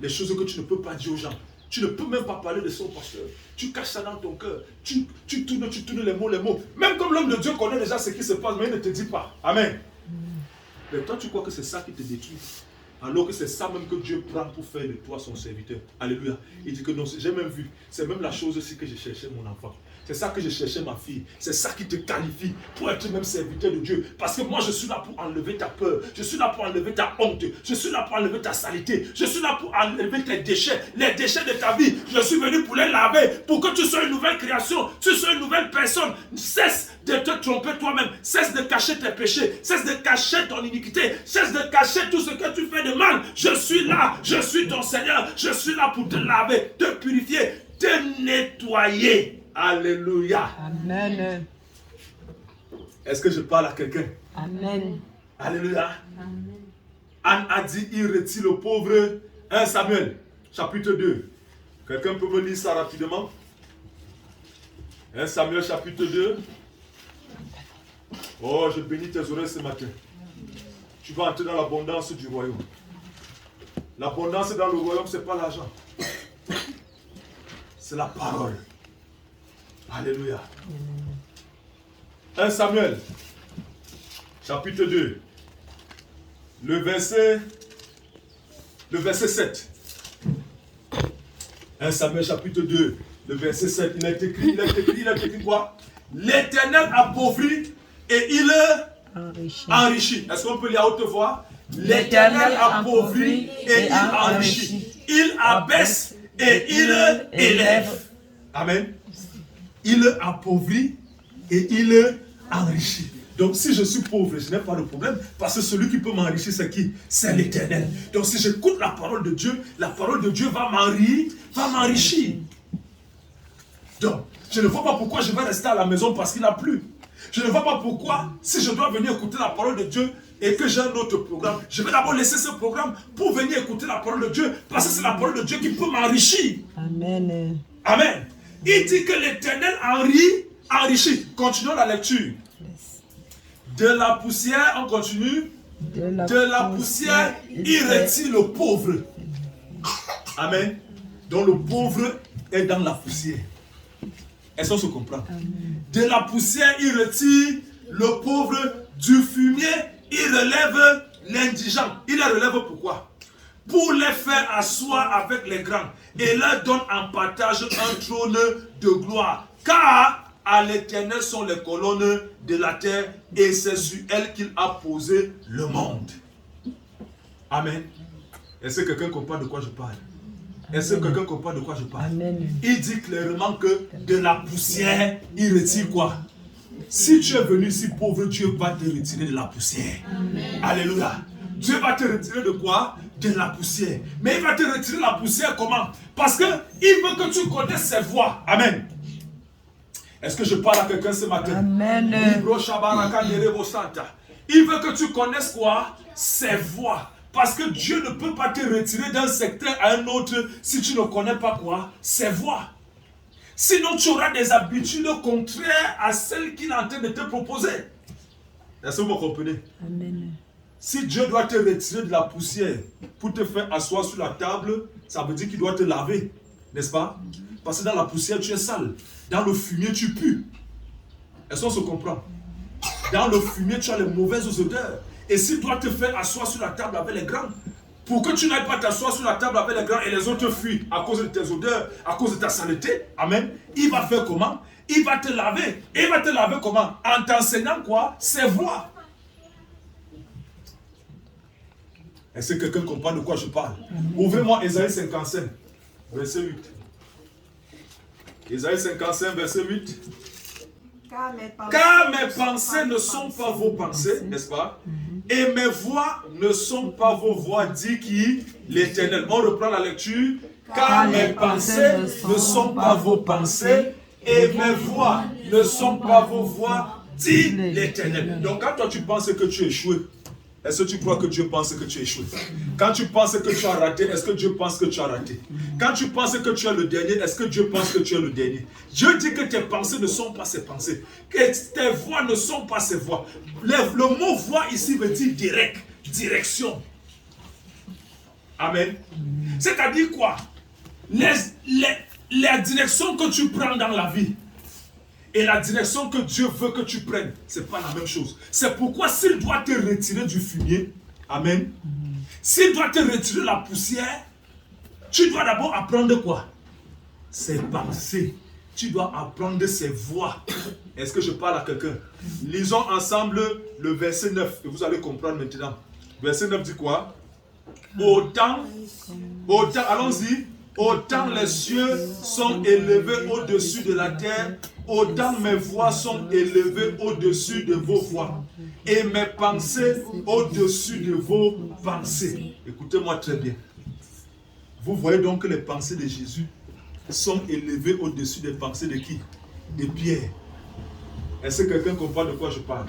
Les choses que tu ne peux pas dire aux gens. Tu ne peux même pas parler de ça au pasteur. Tu caches ça dans ton cœur. Tu tournes les mots. Même comme l'homme de Dieu connaît déjà ce qui se passe, mais il ne te dit pas. Amen. Mais toi, tu crois que c'est ça qui te détruit. Alors que c'est ça même que Dieu prend pour faire de toi son serviteur. Alléluia. Il dit que non, j'ai même vu. C'est même la chose aussi que je cherchais mon enfant. C'est ça que je cherchais ma fille. C'est ça qui te qualifie pour être même serviteur de Dieu. Parce que moi, je suis là pour enlever ta peur. Je suis là pour enlever ta honte. Je suis là pour enlever ta saleté. Je suis là pour enlever tes déchets. Les déchets de ta vie. Je suis venu pour les laver. Pour que tu sois une nouvelle création. Tu sois une nouvelle personne. Cesse de te tromper toi-même. Cesse de cacher tes péchés. Cesse de cacher ton iniquité. Cesse de cacher tout ce que tu fais de mal. Je suis là. Je suis ton Seigneur. Je suis là pour te laver, te purifier, te nettoyer. Alléluia. Amen. Est-ce que je parle à quelqu'un? Amen. Alléluia. Amen. Anne a dit, il retire le pauvre. 1 Samuel, chapitre 2. Quelqu'un peut me lire ça rapidement? 1 Samuel, chapitre 2. Oh, je bénis tes oreilles ce matin. Tu vas entrer dans l'abondance du royaume. L'abondance dans le royaume, ce n'est pas l'argent. C'est la parole. Alléluia. 1 Samuel, chapitre 2, le verset 7. 1 Samuel, chapitre 2, le verset 7. Il est écrit quoi? L'Éternel appauvrit et il enrichit. Est-ce qu'on peut lire à haute voix? L'Éternel appauvrit et il enrichit. Il abaisse et il élève. Amen. Il appauvrit et il enrichit. Donc si je suis pauvre, je n'ai pas de problème, parce que celui qui peut m'enrichir, c'est qui? C'est l'Éternel. Donc si j'écoute la parole de Dieu va m'enrichir. Donc, je ne vois pas pourquoi je vais rester à la maison parce qu'il a plu. Je ne vois pas pourquoi, si je dois venir écouter la parole de Dieu et que j'ai un autre programme, je vais d'abord laisser ce programme pour venir écouter la parole de Dieu, parce que c'est la parole de Dieu qui peut m'enrichir. Amen. Amen. Il dit que l'Éternel enrichit. Continuons la lecture. De la poussière, on continue. De la poussière, il retire le pauvre. Amen. Donc le pauvre est dans la poussière. Est-ce qu'on se comprend? Amen. De la poussière, il retire le pauvre. Du fumier, il relève l'indigent. Il les relève pourquoi? Pour les faire asseoir avec les grands et leur donne en partage un trône de gloire. Car à l'Éternel sont les colonnes de la terre et c'est sur elles qu'il a posé le monde. Amen. Est-ce que quelqu'un comprend de quoi je parle? Est-ce que quelqu'un comprend de quoi je parle? Amen. Il dit clairement que de la poussière, il retire quoi? Si tu es venu ici pauvre, Dieu va te retirer de la poussière. Amen. Alléluia. Dieu va te retirer de quoi? De la poussière. Mais il va te retirer la poussière comment? Parce qu'il veut que tu connaisses ses voies. Amen. Est-ce que je parle à quelqu'un ce matin? Amen. Il veut que tu connaisses quoi? Ses voies. Parce que Dieu ne peut pas te retirer d'un secteur à un autre si tu ne connais pas quoi? Ses voies. Sinon tu auras des habitudes contraires à celles qu'il est en train de te proposer. Est-ce que vous me comprenez? Amen. Si Dieu doit te retirer de la poussière pour te faire asseoir sur la table, ça veut dire qu'il doit te laver, n'est-ce pas? Parce que dans la poussière, tu es sale. Dans le fumier, tu pues. Est-ce qu'on se comprend? Dans le fumier, tu as les mauvaises odeurs. Et s'il doit te faire asseoir sur la table avec les grands, pour que tu n'ailles pas t'asseoir sur la table avec les grands et les autres fuient à cause de tes odeurs, à cause de ta saleté, amen, il va faire comment? Il va te laver. Et il va te laver comment? En t'enseignant quoi? Ses voies. Est-ce que quelqu'un comprend de quoi je parle? Ouvrez-moi Ésaïe 55, verset 8. Ésaïe 55, verset 8. Car mes pensées ne sont pas vos pensées, n'est-ce pas? Et mes voix ne sont pas vos voix, dit qui? L'Éternel. On reprend la lecture. Car mes pensées ne sont pas vos pensées, et mes voix ne sont pas vos voix, dit l'Éternel. Donc quand toi tu penses que tu es échoué, est-ce que tu crois que Dieu pense que tu as échoué? Quand tu penses que tu as raté, est-ce que Dieu pense que tu as raté? Quand tu penses que tu es le dernier, est-ce que Dieu pense que tu es le dernier? Dieu dit que tes pensées ne sont pas ses pensées, que tes voix ne sont pas ses voix. Le mot voix ici veut dire direct, direction. Amen. C'est-à-dire quoi? la direction que tu prends dans la vie et la direction que Dieu veut que tu prennes, ce n'est pas la même chose. C'est pourquoi s'il doit te retirer du fumier, amen, s'il doit te retirer la poussière, tu dois d'abord apprendre quoi? Ses pensées. Tu dois apprendre ses voix. Est-ce que je parle à quelqu'un? Lisons ensemble le verset 9 et vous allez comprendre maintenant. Verset 9 dit quoi? Autant, allons-y. Autant les cieux sont élevés au-dessus de la terre, autant mes voix sont élevées au-dessus de vos voix et mes pensées au-dessus de vos pensées. Écoutez-moi très bien. Vous voyez donc que les pensées de Jésus sont élevées au-dessus des pensées de qui? De Pierre. Est-ce que quelqu'un comprend de quoi je parle?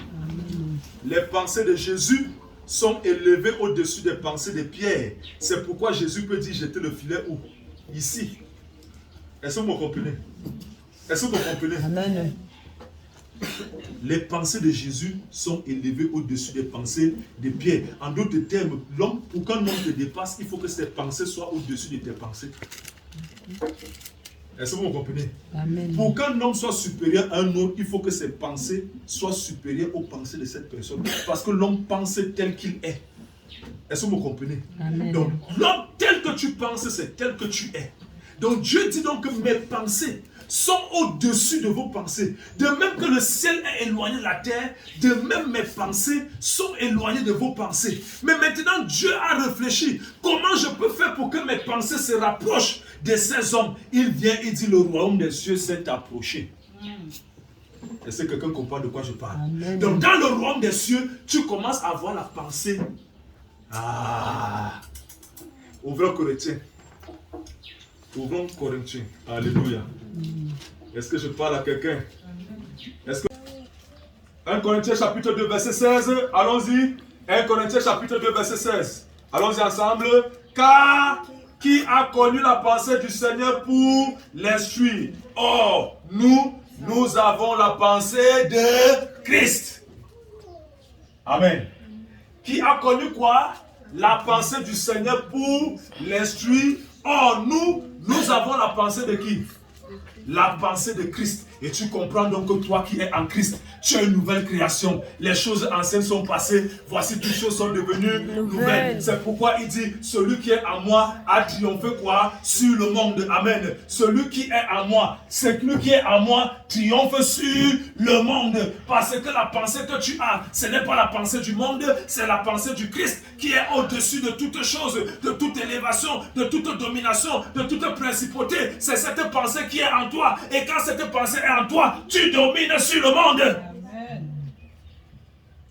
Les pensées de Jésus sont élevées au-dessus des pensées de Pierre. C'est pourquoi Jésus peut dire jeter le filet où? Ici. Est-ce que vous me comprenez? Est-ce que vous comprenez? Amen. Les pensées de Jésus sont élevées au-dessus des pensées de Pierre. En d'autres termes, pour qu'un homme te dépasse, il faut que ses pensées soient au-dessus de tes pensées. Est-ce que vous me comprenez? Amen. Pour qu'un homme soit supérieur à un autre, il faut que ses pensées soient supérieures aux pensées de cette personne. Parce que l'homme pense tel qu'il est. Est-ce que vous me comprenez? Amen. Donc, l'homme tel que tu penses, c'est tel que tu es. Donc, Dieu dit donc que mes pensées sont au-dessus de vos pensées. De même que le ciel est éloigné de la terre, de même mes pensées sont éloignées de vos pensées. Mais maintenant, Dieu a réfléchi. Comment je peux faire pour que mes pensées se rapprochent de ces hommes? Il vient, il dit, le royaume des cieux s'est approché. Est-ce que quelqu'un comprend de quoi je parle? Amen. Donc, dans le royaume des cieux, tu commences à avoir la pensée. Ouvrons Corinthiens. Ouvrons Corinthiens. Alléluia. Est-ce que je parle à quelqu'un? Est-ce que 1 Corinthiens chapitre 2 verset 16. Allons-y. 1 Corinthiens chapitre 2 verset 16. Allons-y ensemble. Car qui a connu la pensée du Seigneur pour l'instruire? Or, nous avons la pensée de Christ. Amen. Qui a connu quoi? La pensée du Seigneur pour l'instruire. Or, nous avons la pensée de qui? La pensée de Christ. Et tu comprends donc que toi qui es en Christ, tu es une nouvelle création. Les choses anciennes sont passées. Voici toutes choses sont devenues nouvelles. C'est pourquoi il dit, celui qui est en moi a triomphé quoi? Sur le monde. Amen. Celui qui est en moi, celui qui est en moi triomphe sur le monde. Parce que la pensée que tu as, ce n'est pas la pensée du monde, c'est la pensée du Christ qui est au-dessus de toutes choses, de toute élévation, de toute domination, de toute principauté. C'est cette pensée qui est en toi. Et quand cette pensée est en toi, tu domines sur le monde. Amen.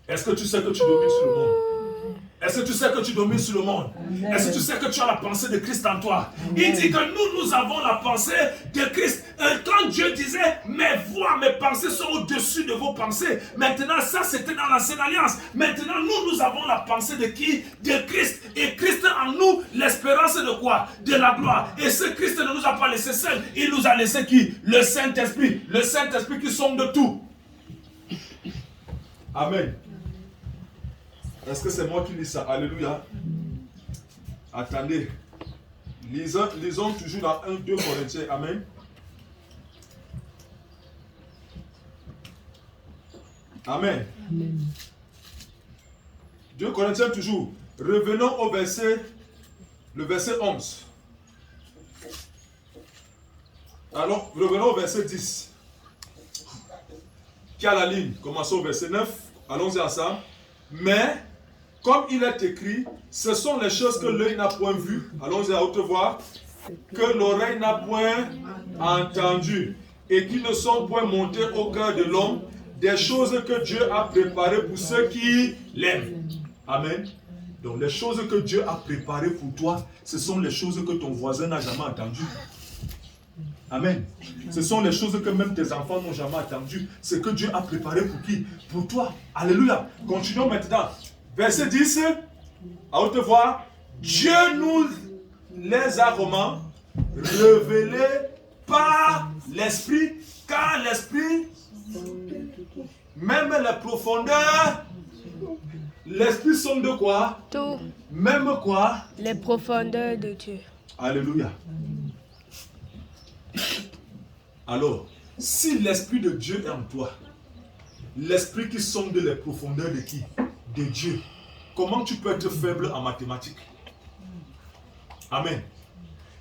Est-ce que tu sais que tu domines sur le monde? Est-ce que tu sais que tu domines sur le monde? Est-ce que tu sais que tu as la pensée de Christ en toi? Amen. Il dit que nous avons la pensée de Christ. Quand Dieu disait, mes voix, mes pensées sont au-dessus de vos pensées. Maintenant, ça c'était dans l'ancienne alliance. Maintenant, nous avons la pensée de qui? De Christ. Et Christ en nous, l'espérance de quoi? De la gloire. Et ce Christ ne nous a pas laissé seul. Il nous a laissé qui? Le Saint-Esprit. Le Saint-Esprit qui sonde de tout. Amen. Est-ce que c'est moi qui lis ça? Alléluia. Attendez. Lisons toujours dans 1-2 Corinthiens. Amen. Amen. Amen. 2 Corinthiens toujours. Revenons au le verset 11. Alors, revenons au verset 10. Qui a la ligne? Commençons au verset 9. Allons-y ensemble. Mais, comme il est écrit, ce sont les choses que l'œil n'a point vues. Allons-y à haute voix. Que l'oreille n'a point entendues. Et qui ne sont point montées au cœur de l'homme. Des choses que Dieu a préparées pour ceux qui l'aiment. Amen. Donc les choses que Dieu a préparées pour toi, ce sont les choses que ton voisin n'a jamais entendues. Amen. Ce sont les choses que même tes enfants n'ont jamais entendues. Ce que Dieu a préparé pour qui? Pour toi. Alléluia. Continuons maintenant. Verset 10. À haute voix. Dieu nous les a comment? Révélés par l'Esprit. Car l'Esprit, même les profondeurs, l'Esprit sont de quoi? Tout. Même quoi? Les profondeurs de Dieu. Alléluia. Alors, si l'Esprit de Dieu est en toi, l'Esprit qui sonde les profondeurs de qui? De Dieu. Comment tu peux être faible en mathématiques? Amen.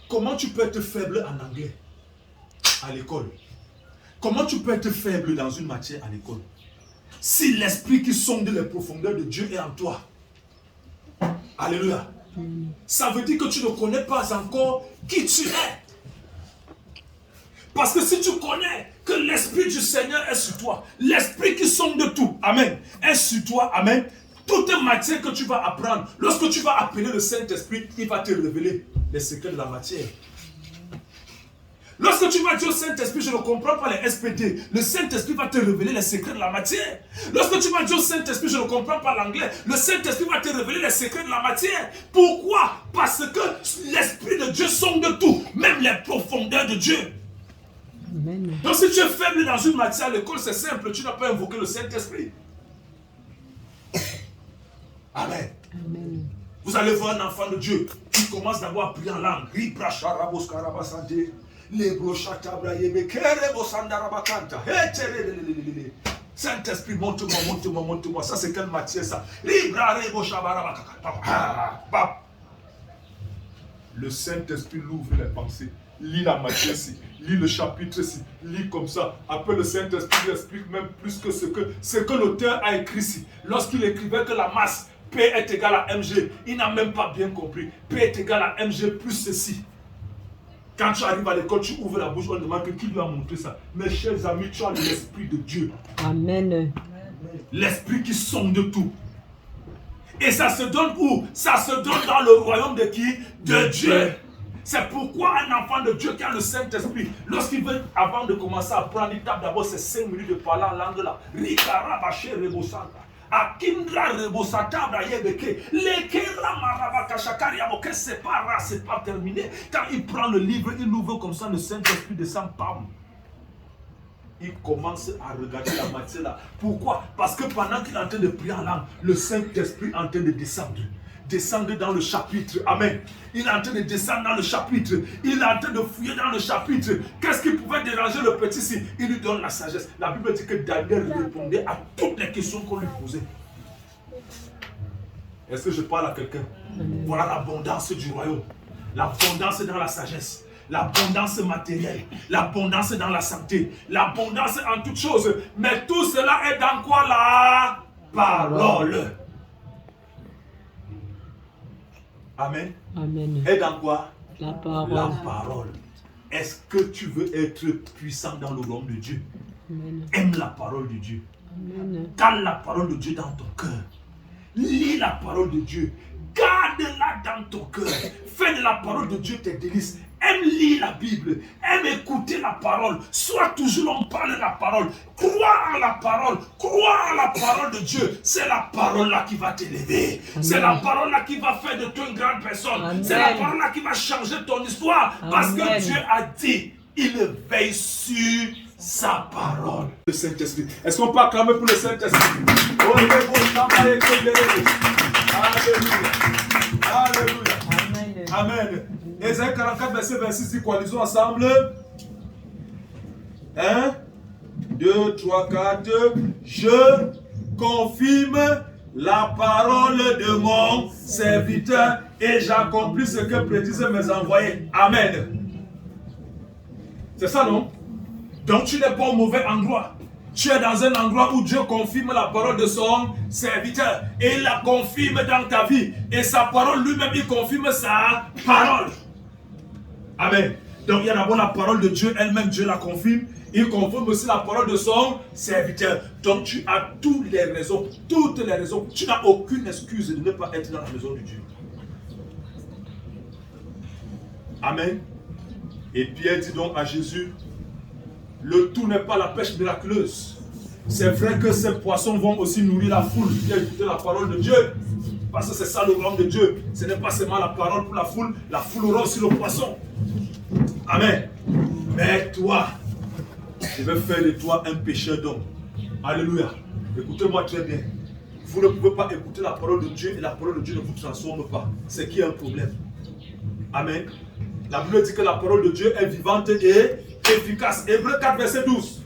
Comment tu peux être faible en anglais à l'école? Comment tu peux être faible dans une matière à l'école? Si l'Esprit qui sonde les profondeurs de Dieu est en toi. Alléluia. Ça veut dire que tu ne connais pas encore qui tu es. Parce que si tu connais que l'Esprit du Seigneur est sur toi, l'Esprit qui sonde tout, amen, est sur toi, amen, toute matière que tu vas apprendre, lorsque tu vas appeler le Saint-Esprit, il va te révéler les secrets de la matière. Lorsque tu vas dire au Saint-Esprit, je ne comprends pas les SPD, le Saint-Esprit va te révéler les secrets de la matière. Lorsque tu vas dire au Saint-Esprit, je ne comprends pas l'anglais, le Saint-Esprit va te révéler les secrets de la matière. Pourquoi? Parce que l'Esprit de Dieu sonde tout, même les profondeurs de Dieu. Amen. Donc si tu es faible dans une matière à l'école, c'est simple, tu n'as pas invoqué le Saint-Esprit. Amen. Amen. Vous allez voir un enfant de Dieu qui commence d'abord à prier en langue. Saint-Esprit, montre-moi, montre-moi, montre-moi. Ça, c'est quelle matière ça? Le Saint-Esprit l'ouvre les pensées. Lis la matière ici, lis le chapitre ici, lis comme ça. Après, le Saint-Esprit explique même plus que ce que l'auteur a écrit ici. Lorsqu'il écrivait que la masse P est égale à mg, il n'a même pas bien compris. P est égal à mg plus ceci. Quand tu arrives à l'école, tu ouvres la bouche, on demande qui lui a montré ça. Mes chers amis, tu as l'Esprit de Dieu. Amen. L'Esprit qui sonde tout. Et ça se donne où? Ça se donne dans le royaume de qui? De Dieu. C'est pourquoi un enfant de Dieu qui a le Saint-Esprit, lorsqu'il veut, avant de commencer à prendre, il tape d'abord ses 5 minutes de parler en langue là. Rikara bache rebosanta. Akindra rebosata brayebeke. Lekera marabaka shakari aboke c'est pas terminé. Quand il prend le livre, il ouvre comme ça, le Saint-Esprit descend, pam. Il commence à regarder la matière là. Pourquoi? Parce que pendant qu'il est en train de prier en langue, le Saint-Esprit est en train de descendre dans le chapitre. Amen. Il est en train de descendre dans le chapitre. Il est en train de fouiller dans le chapitre. Qu'est-ce qui pouvait déranger le petit ici? Il lui donne la sagesse. La Bible dit que Daniel répondait à toutes les questions qu'on lui posait. Est-ce que je parle à quelqu'un? Voilà l'abondance du royaume. L'abondance dans la sagesse. L'abondance matérielle. L'abondance dans la santé. L'abondance en toutes choses. Mais tout cela est dans quoi? La parole. Amen. Amen. Et dans quoi? La parole. La parole. Est-ce que tu veux être puissant dans le royaume de Dieu? Amen. Aime la parole de Dieu. Amen. Garde la parole de Dieu dans ton cœur. Lis la parole de Dieu. Garde-la dans ton cœur. Fais de la parole de Dieu tes délices. Aime lire la Bible. Aime écouter la parole. Sois toujours en parle de la parole. Crois en la parole. Crois en la parole de Dieu. C'est la parole là qui va t'élever. C'est la parole là qui va faire de toi une grande personne. C'est la parole là qui va changer ton histoire. Parce que Dieu a dit, il veille sur sa parole. Le Saint-Esprit. Est-ce qu'on peut acclamer pour le Saint-Esprit? Alléluia. Alléluia. Amen. Ésaïe 44, verset 26 dit quoi? Lisons ensemble. 1, 2, 3, 4. Je confirme la parole de mon serviteur et j'accomplis ce que prédisent mes envoyés. Amen. C'est ça, non? Donc tu n'es pas au mauvais endroit. Tu es dans un endroit où Dieu confirme la parole de son serviteur. Et il la confirme dans ta vie. Et sa parole lui-même, il confirme sa parole. Amen. Donc il y a d'abord la parole de Dieu elle-même, Dieu la confirme. Il confirme aussi la parole de son serviteur. Donc tu as toutes les raisons. Tu n'as aucune excuse de ne pas être dans la maison de Dieu. Amen. Et Pierre dit donc à Jésus, le tout n'est pas la pêche miraculeuse. C'est vrai que ces poissons vont aussi nourrir la foule qui a écouté la parole de Dieu. Parce que c'est ça le royaume de Dieu. Ce n'est pas seulement la parole pour la foule aura aussi le poisson. Amen. Mais toi, je vais faire de toi un pécheur d'homme. Alléluia. Écoutez-moi très bien. Vous ne pouvez pas écouter la parole de Dieu et la parole de Dieu ne vous transforme pas. C'est qu'il y a un problème. Amen. La Bible dit que la parole de Dieu est vivante et efficace. Hébreux 4, verset 12.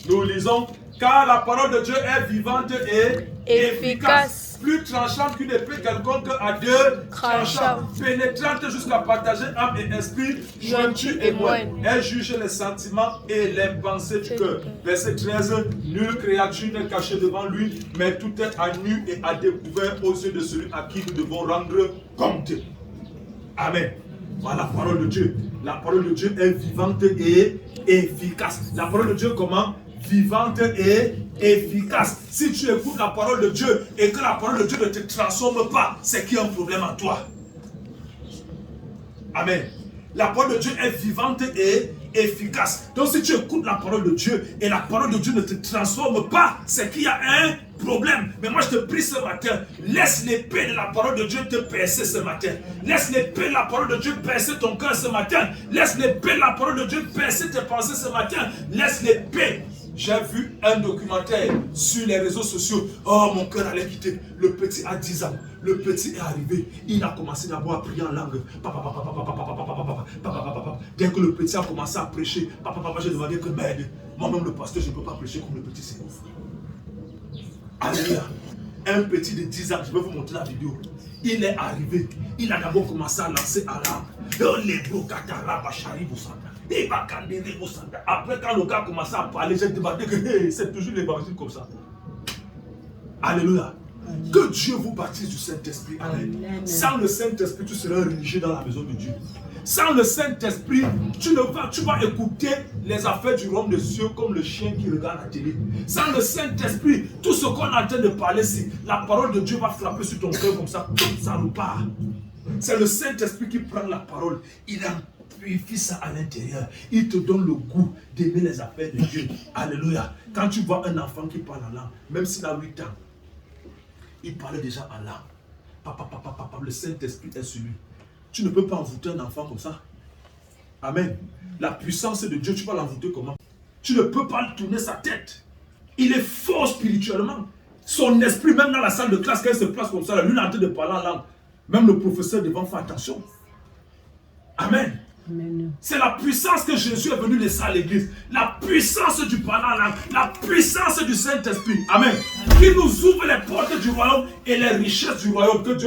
Nous lisons, car la parole de Dieu est vivante et efficace. Plus tranchante qu'une épée quelconque à deux tranchants, pénétrante jusqu'à partager âme et esprit, jointure et moelle. Elle juge les sentiments et les pensées du cœur. Verset 13, nulle créature n'est cachée devant lui, mais tout est à nu et à découvert aux yeux de celui à qui nous devons rendre compte. Amen. Voilà la parole de Dieu. La parole de Dieu est vivante et efficace. La parole de Dieu comment? Vivante et efficace. Si tu écoutes la parole de Dieu et que la parole de Dieu ne te transforme pas, c'est qu'il y a un problème en toi. Amen. La parole de Dieu est vivante et efficace. Donc si tu écoutes la parole de Dieu et la parole de Dieu ne te transforme pas, c'est qu'il y a un problème. Mais moi je te prie ce matin, laisse l'épée de la parole de Dieu te percer ce matin. Laisse l'épée de la parole de Dieu percer ton cœur ce matin. Laisse l'épée de la parole de Dieu percer tes pensées ce matin. Laisse l'épée. J'ai vu un documentaire sur les réseaux sociaux. Oh, mon cœur allait quitter. Le petit a 10 ans. Le petit est arrivé. Il a commencé d'abord à prier en langue. Dès que le petit a commencé à prêcher, j'ai demandé que m'aide. Moi-même, le pasteur, je ne peux pas prêcher comme le petit c'est. Alléluia. Un petit de 10 ans, je vais vous montrer la vidéo. Il est arrivé. Il a d'abord commencé à lancer en langue. Après, quand le gars a commencé à parler, j'ai demandé que hey, c'est toujours l'évangile comme ça. Alléluia. Que Dieu vous baptise du Saint-Esprit. Amen. Sans le Saint-Esprit, tu seras religieux dans la maison de Dieu. Sans le Saint-Esprit, tu vas écouter les affaires du royaume des cieux comme le chien qui regarde la télé. Sans le Saint-Esprit, tout ce qu'on est en train de parler, c'est la parole de Dieu va frapper sur ton cœur comme ça nous part. C'est le Saint-Esprit qui prend la parole. Il amplifie ça à l'intérieur. Il te donne le goût d'aimer les affaires de Dieu. Alléluia. Quand tu vois un enfant qui parle en langue, même s'il a 8 ans, il parlait déjà en langue. Papa, le Saint-Esprit est sur lui. Tu ne peux pas envoûter un enfant comme ça. Amen. La puissance de Dieu, tu vas l'envoûter comment? Tu ne peux pas tourner sa tête. Il est fort spirituellement. Son esprit, même dans la salle de classe, quand il se place comme ça, lui, il est en train de parler en langue. Même le professeur devant faire attention. Amen. Amen. C'est la puissance que Jésus est venu laisser à l'église. La puissance du parlant en langue. La puissance du Saint-Esprit. Amen. Qui nous ouvre les portes du royaume et les richesses du royaume. Que Dieu